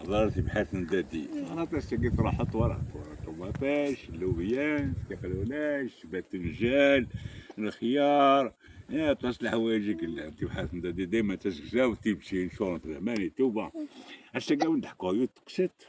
حضرت بحال ندادي انا تاستقي تروح ورا طوماطيش اللوبيان كيخلوناش باذنجان الخيار يا تصلح حوايجك اللي انت بحال ندادي ديما تسكزاو تمشي شورت زماني توبه الساقا ندحكوا يو تقست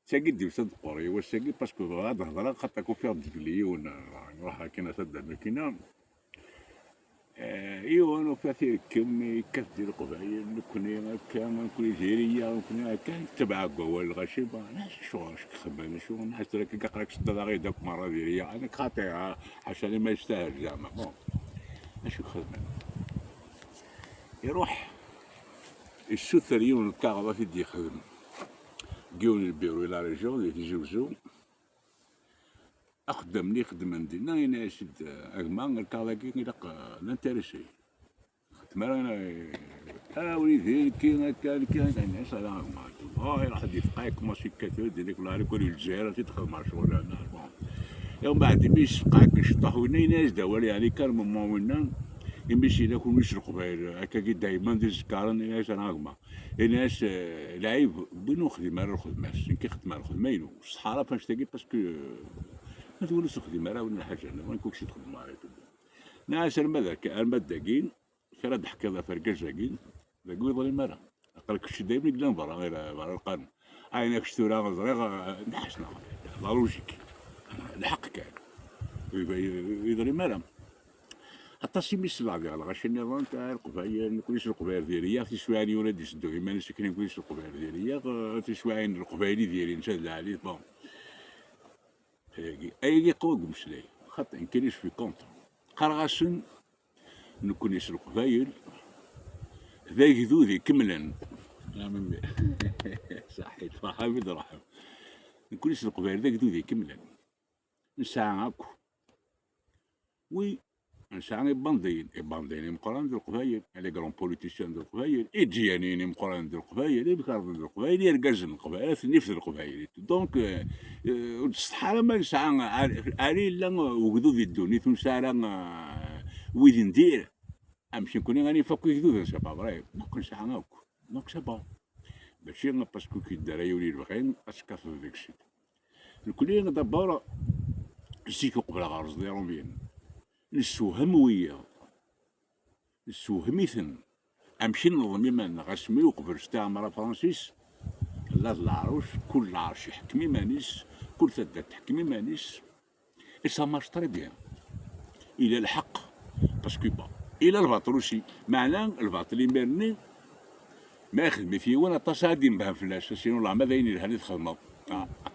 ساقي ديو صدقوا ري واش ساقي باسكو هاد الهضره خاطر كوفير ديكلي نروح كاينه صد الماكينه ايوا انا فاتي كمي كثير القبايل نكوني هكا نكوني جيريه نكوني هكا تبع قوال الغشيبه انا شو خبانه شو نحس لك كقراك شد غير داك مره جيريه انا خاطئها عشان ما يستاهل زعما بون اش خدمه يروح السوثر يوم الكهرباء في دي يخدم جيوني البيرو لا ريجيون اللي تيجوزو اخدم لي خدمه ندينا انا شد اغمان الكهرباء كي نانتيريسي تمارا وليدي كي كان الناس على راح يفقعك ماشي كثير ديك ولا على كل الجزائر تدخل مع شغل انا يوم بعد يمشي يفقعك يشطح وين ناس داول يعني كان ماما وين يمشي ناكل ويشرق غير هكا كي دايما ديز كارن ناس انا غما الناس لعيب بنو خدمه راه خدمه كي خدمه خدمينو الصحراء فاش تلاقي باسكو ما تولوش خدمه راه ولا حاجه ما نكونش تخدم معايا ناس المداكين كرا ضحك هذا فرقاش ذاكين ذاك يظل المرا قالك شي دايما قدام برا غير برا القانون عينك شتورا زريغ نحسنا لا لوجيك الحق كان يظل المرا حتى شي ميس العبي على غاش النظام تاع القبايل نكونيش القبايل ديالي في شويه ولاد يسدو ما نسكن نكونيش القبايل ديالي في شويه القبايلي ديالي نشد عليه بون اي قوق مسلاي خاطر كاينش في كونت قرغاسن نكونيش القبايل ذاك ذوذي كملا صحيت فرحة بدرهم نكونيش القبايل ذاك ذوذي كملا نساعة هاكو وي نساعة باندين مقران ذو القبايل على كرون بوليتيسيان ذو القبايل إجيانين مقران ذو القبايل بكارد ذو القبايل يرقزن القبايل نفس القبايل دونك الصحارى ما نساعة علي لا وقدو ذي الدوني ثم ساعة ويدي ندير امشي نكوني غادي نفكو يكذوذ سي با فري ممكن ساعة هاكو دونك سي با ماشي باسكو كي دار يولي البغين اسكاثو داكشي الكلية دابا نسيتو قبل غارز ديالهم بين نسوهم ويا نسوهميثن امشي نظم يمان غاسمي وقبل استعمر فرانسيس لا العروش كل عرش يحكمي مانيس كل ثدة تحكمي مانيس إسا مارش تري بيان إلى الحق باسكو با إلى الباطل وشي معناه الباطل يمرني ما يخدم فيه وانا تصادم بها فلاش سينو لا ماذا يني هذه تخدم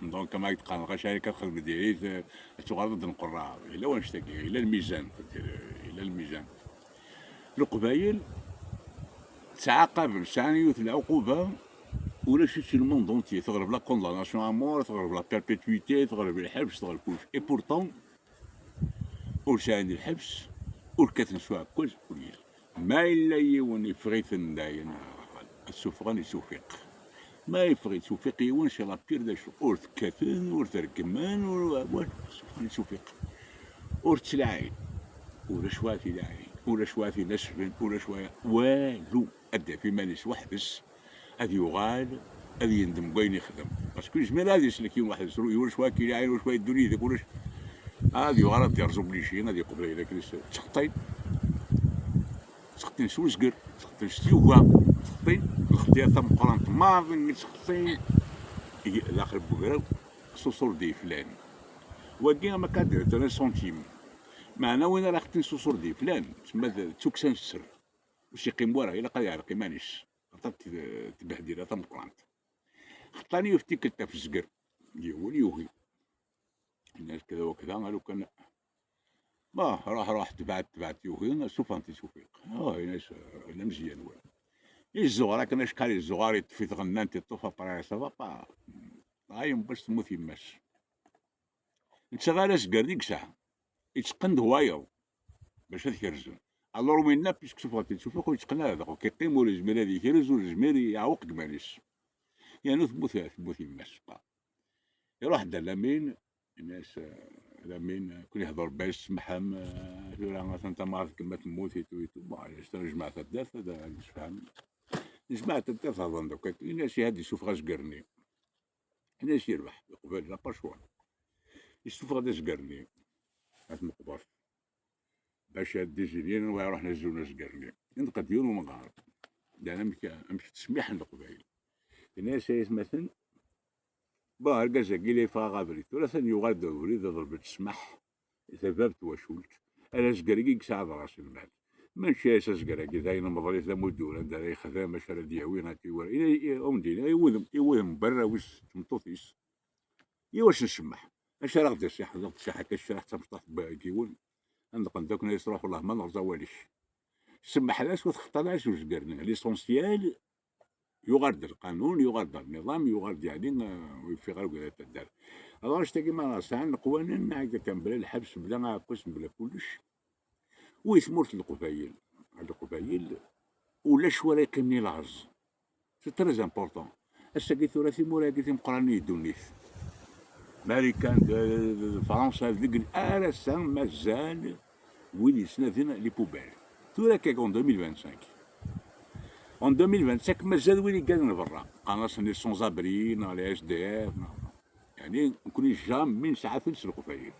دونك كما يتقال غاشاري كتخدم ديالي تغرض القراء الا واش تاكي الى الميزان الى الميزان القبايل ساعة قبل ساعة يوث العقوبة ولا شي الموند اونتي تغرب لا كونداناسيون امور تغرب لا بيربيتويتي تغرب الحبس تغرب كلشي اي بورتون ورشان الحبس وركتنسوا كلش قليل ما إلا يوني فريثن داين السفغان يسوفيق ما يفغي توفيق يوان شي لابير دا شو ورث كاثن ورث ركمان ورث السفغان يسوفيق ورث العين ولا شواتي العين ولا شواتي نسفن ولا شوية والو أدى في مانيس وحبس هذي يغال هذي يندم وين يخدم باسكو جميل هذي سلكين واحد يسرو ولا شوية كي العين ولا شوية الدنيا ذاك ولا هذي غلط يرزو بليشين هذي قبل ذاك تخطين تخطين سوسكر تخطين ستيوغا تخطين الخطيه تم قران ماضي تخطين الاخر بوغراو صوصور دي فلان وكي ما كادير 3 سنتيم معنا وين راه خطين صوصور دي فلان تما توكسان السر واش يقيم وراه الا قال يعرق مانيش خطات تبهديله تم قران خطاني يفتيك انت في الزقر يقول يوهي الناس كذا وكذا قالوا كان ما راح تبعت يوهي شوف انت توفيق ناس لا مزيان ولا الزغار كنا شكال الزغار في غنان تطوف برا سافا با هايم باش تموت يماش انت غير سكر ديك الساعه يتقند هوايا باش تكرزون الور وين نابيش تشوف خويا يتقن هذا كيقيم ولا جميل هذيك يرز ولا جميل يعوق كمانيش يعني تموت يماش يروح دا لامين الناس لامين كل يهضر باش سمحهم راه انت ما عرفت كما تموت يتو با جماعه الدار هذا مش فاهم جماعة أنت تهضر دوكا كاين ناس هادي يشوف غاش قرني، حنا اش يربح قبل لا باشوا يشوف غادا شقرني هاد مقبر باش هاد ديجيليين ويروح نهزو ناس قرني نقد يوم ومغار انا مش تسميح القبايل الناس مثلا باه القزا قيلي فاغا بريد ولا ثاني يغاد بريد ضربت تسمح ثبابت وشولت انا شقريقي ساعد راسي المال ماشي اساس قراقي داين مضري ذا مدور عند راي خدامه شرا دياوين هاتي ورا الى اومدينا يوذم برا وش تمطوطيس واش نسمح اش راه غدا شي حاجه شي حاجه شي حتى مشطح كيون عندك ذاك ناس يروح والله ما نرجع واليش سمح لاش وتخطالاش واش قرنا ليسونسيال يغرد القانون يغرد النظام يغرد يعني ويفي غير ولا تدار الوغ شتاكي ما ساعه القوانين هكا كان بلا الحبس بلا قسم بلا كلش ويثمرت القبايل القبايل ولا شويه يقيمني العرز سي تري امبورطون اش قلت ثلاثي مولا قلت مقراني يدونيث امريكان فرنسا ذيك الارسا مازال وين يسنافين لي بوبال ثورا كاك اون 2025 اون 2025 مازال وين يقالنا برا قناص لي سون زابري لي اس دي اف يعني نكون جامي نسعى في القبايل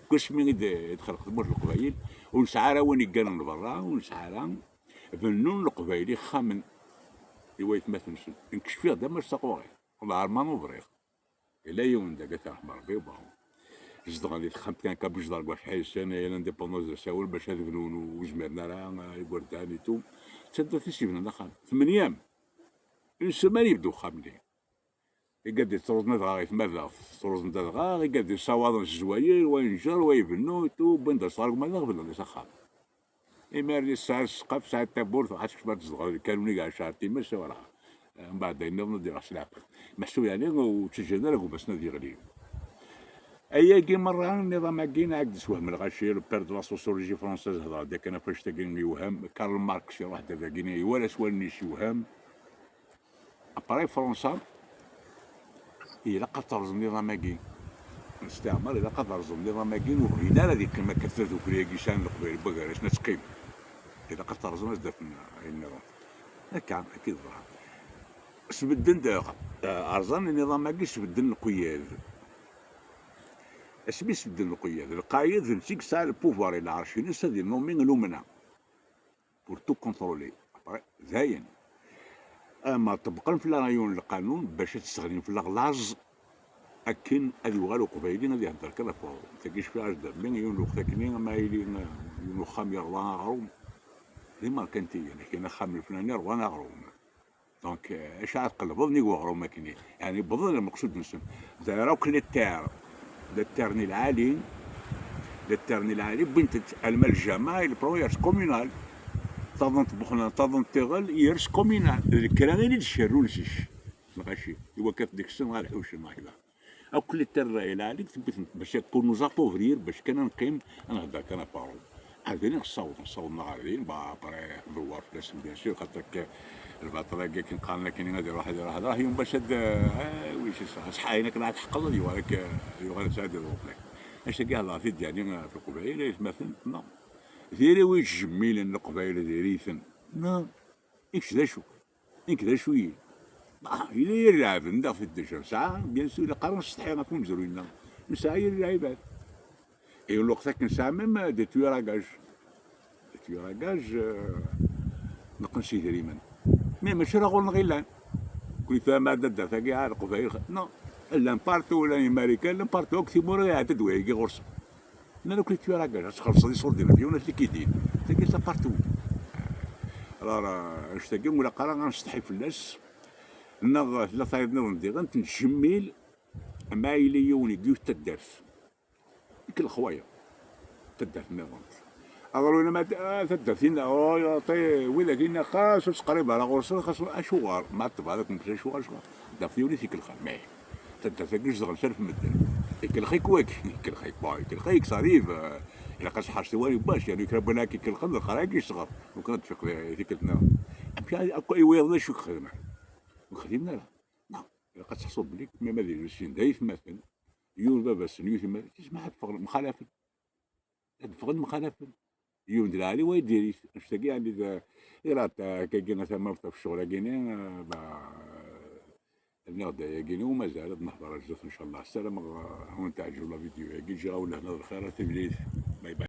كلش من يدخل خدمة القبايل ونسعى راه وين يقالنا برا ونسعى راه فنون القبايلي خامن يوايت مثلا نكشف فيه دابا ساقوغي والله ما نبريغ الا يوم دا قالت رحم ربي وباهو جد غادي تخمت كان كابجدار كواع شحال سنه يا لانديبوندونس ساول باش هذا فنون وجمرنا راه يقول تاني توم تشد في سيفنا دخل 8 ايام اون سيمان يبدو خاملين يقدر تروزنا دغا في ماذا تروزنا دغا يقدر صواد الزواير وينجر ويبنو تو بند صار ما نغبن ولا سخا إماري ساعة سقف ساعة تابور حتى كما تصدق كانوا كاع شارتي ماشي ولا من بعد ندير عسلاق محسوب يعني وتسجلنا لك بس ندير غليل ايا كي مره النظام كاين عقد سوهم الغاشي بير دو لا سوسيولوجي فرونسيز هضر داك انا فاش تاكين يوهم كارل ماركس شي واحد هذا كاين ولا سوالني شي وهم ابري فرنسا هي لقى ترز النظام كاين الاستعمار الا قدر زوم النظام كاين وبغينا هذيك ما كثرت وكريا كيشان القبيل بقى اش نتقيم اذا قدر زوم دات النظام هكا اكيد ظهر سبدل ارزان النظام ما كاينش بدل القياد اش بيس بدل القياد القايد فيك سا البوفوار الى عرشين سادي نومين لومنا بور تو كونترولي زاين اما طبقا في الرايون القانون باش تستخدم في الاغلاظ اكن ادي وغالو قبايلين هذه هدر كذا فوق تلقيش فيها اجدر من يون وقتاكنين ما يلين يون خام يروانا غروم ديما كنتي يعني كاين خام الفلاني روانا غروم دونك اش عاد قلبضني وغروم كاينين يعني بضل المقصود نسم دايرو كل التيرني العالي للتيرني العالي بنت المال الجماعي البرويرس كومونال تظن تبخنا تظن تغل يرس كومونال الكلام اللي تشرو لشيش الغاشي هو كيف ديك السنه غير الحوش الماكله او كل التر الى عليك باش تكون زابوفرير باش كان نقيم انا هذا كان بارو عاوداني نصوت نهارين بري دوار في الاسم بيان سور خاطر البطرة كي نقارن كاين هذا واحد راه يوم باش هاد ويش شحال هناك راه تحقل يوالك يوالك سعد الوقت اش كاع لا في يعني في القبائل مثلا نو ديري ويش جميل القبائل ديريثن نو ايش ذا شو انك ذا شويه إلا يلعب ندا في الدجاج ساعة بيان سور قرن السطحية غاكون مزروين نساء يلعبات اي الوقت كنساعة ميم دي تويراكاج نقنسي دريما مي ماشي راه غول نغيلان كل فما ددا ثاقي عارق قبائل نو لا بارتو ولا امريكان لا بارتو كتبوا راه عدد ويجي غرس انا كل تويراكاج تخلص لي صور ديال الفيون اللي كيدير ثاقي سا بارتو راه اش ثاقي ولا قرا غنسطحي في الناس نغ لا صايب ندير غنتجميل ما إلي يوني ديو تدرس ديك الخوايا تدرس نظام أقولوا ما تدرسين أو يعطي ولا كاين خاص قريب على غرس خاص أشوار ما تبع هذاك مش أشوار شغل دافيوني فيك الخير ماهي تدرس كيش زغل سالف مدن ديك الخيك واك ديك الخيك باي ديك الخيك صريف إلا قاش حاجتي واني باش يعني كربنا كي كالخضر الخرايك يصغر وكانت تفيق ذيك التنا مشى أكو يويض شو خدمة وخدمنا لا نعم قد تحصل بليك ما مدري السين دايف مثلا يون بابا سن يوث ما تسمع تفغل مخالفة تفغل مخالفة يوم دراري ويدير نشتاقي يعني إلا كاينا ثما في الشغل كاينين نغدا كاينين ومازال نهضر الجوف إن شاء الله. السلام ونتعجبوا لا فيديو كي جاو لهنا الخير تبليد. باي باي.